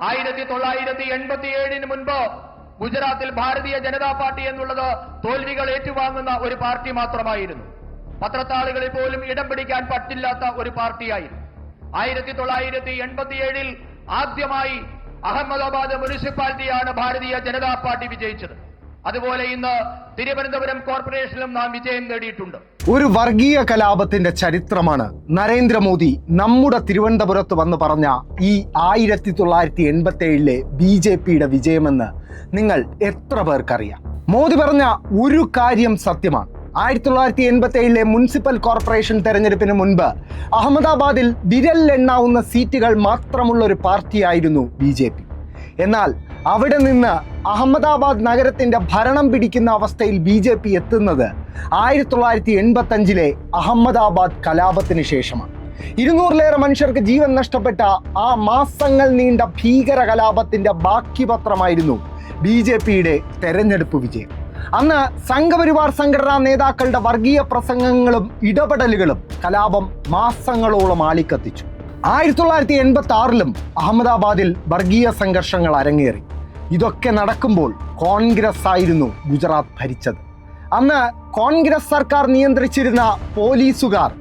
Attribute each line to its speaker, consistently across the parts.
Speaker 1: 1987 മുൻപ് ഗുജറാത്തിൽ ഭാരതീയ ജനതാ പാർട്ടി എന്നുള്ളത് തോൽവികൾ ഏറ്റുവാങ്ങുന്ന ഒരു പാർട്ടി മാത്രമായിരുന്നു. പത്രത്താളുകളിൽ പോലും ഇടം പിടിക്കാൻ പറ്റില്ലാത്ത ഒരു പാർട്ടിയായിരുന്നു. 1987 ആദ്യമായി അഹമ്മദാബാദ് മുനിസിപ്പാലിറ്റിയാണ് ഭാരതീയ ജനതാ പാർട്ടി വിജയിച്ചത്. അതുപോലെ ഇന്ന് തിരുവനന്തപുരം കോർപ്പറേഷനിലും നാം വിജയം നേടിയിട്ടുണ്ട്.
Speaker 2: ഒരു വർഗീയ കലാപത്തിന്റെ ചരിത്രമാണ് നരേന്ദ്രമോദി നമ്മുടെ തിരുവനന്തപുരത്ത് വന്ന് പറഞ്ഞ ഈ 1987 BJPയുടെ വിജയമെന്ന് നിങ്ങൾ എത്ര പേർക്കറിയാം? മോദി പറഞ്ഞ ഒരു കാര്യം സത്യമാണ്. 1987 മുനിസിപ്പൽ കോർപ്പറേഷൻ തെരഞ്ഞെടുപ്പിന് മുൻപ് അഹമ്മദാബാദിൽ വിരലിലെണ്ണാവുന്ന സീറ്റുകൾ മാത്രമുള്ള ഒരു പാർട്ടിയായിരുന്നു BJP. എന്നാൽ അവിടെ നിന്ന് അഹമ്മദാബാദ് നഗരത്തിന്റെ ഭരണം പിടിക്കുന്ന അവസ്ഥയിൽ BJP എത്തുന്നത് 1985 അഹമ്മദാബാദ് കലാപത്തിന് ശേഷമാണ്. 200-ലേറെ മനുഷ്യർക്ക് ജീവൻ നഷ്ടപ്പെട്ട ആ മാസങ്ങൾ നീണ്ട ഭീകര കലാപത്തിന്റെ ബാക്കി പത്രമായിരുന്നു BJPയുടെ തെരഞ്ഞെടുപ്പ് വിജയം. അന്ന് സംഘപരിവാർ സംഘടനാ നേതാക്കളുടെ വർഗീയ പ്രസംഗങ്ങളും ഇടപെടലുകളും കലാപം മാസങ്ങളോളം ആളിക്കത്തിച്ചു. 1986 അഹമ്മദാബാദിൽ വർഗീയ സംഘർഷങ്ങൾ അരങ്ങേറി. ഇതൊക്കെ നടക്കുമ്പോൾ കോൺഗ്രസ് ആയിരുന്നു ഗുജറാത്ത് ഭരിച്ചത്. അന്ന് കോൺഗ്രസ് സർക്കാർ നിയന്ത്രിച്ചിരുന്ന പോലീസുകാർ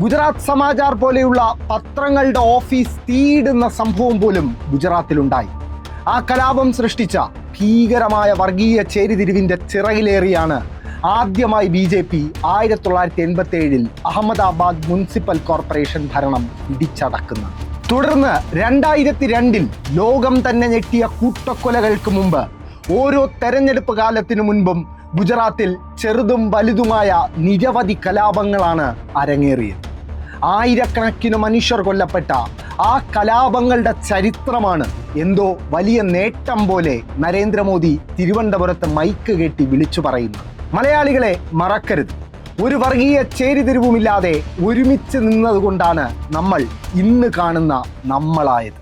Speaker 2: ഗുജറാത്ത് സമാചാർ പോലെയുള്ള പത്രങ്ങളുടെ ഓഫീസ് തീയിടുന്ന സംഭവം പോലും ഗുജറാത്തിലുണ്ടായി. ആ കലാപം സൃഷ്ടിച്ച ഭീകരമായ വർഗീയ ചേരിതിരിവിന്റെ ചിറകിലേറിയാണ് ആദ്യമായി BJP 1987 അഹമ്മദാബാദ് മുനിസിപ്പൽ കോർപ്പറേഷൻ ഭരണം പിടിച്ചടക്കുന്നത്. തുടർന്ന് 2002 ലോകം തന്നെ ഞെട്ടിയ കൂട്ടക്കൊലകൾക്ക് മുമ്പ് ഓരോ തെരഞ്ഞെടുപ്പ് കാലത്തിനു മുൻപും ഗുജറാത്തിൽ ചെറുതും വലുതുമായ നിരവധി കലാപങ്ങളാണ് അരങ്ങേറിയത്. ആയിരക്കണക്കിന് മനുഷ്യർ കൊല്ലപ്പെട്ട ആ കലാപങ്ങളുടെ ചരിത്രമാണ് എന്തോ വലിയ നേട്ടം പോലെ നരേന്ദ്രമോദി തിരുവനന്തപുരത്ത് മൈക്ക് കെട്ടി വിളിച്ചു പറയുന്നത്. മലയാളികളെ മറക്കരുത്, ഒരു വർഗീയ ചേരിതിരിവുമില്ലാതെ ഒരുമിച്ച് നിന്നതുകൊണ്ടാണ് നമ്മൾ ഇന്ന് കാണുന്ന നമ്മളായത്.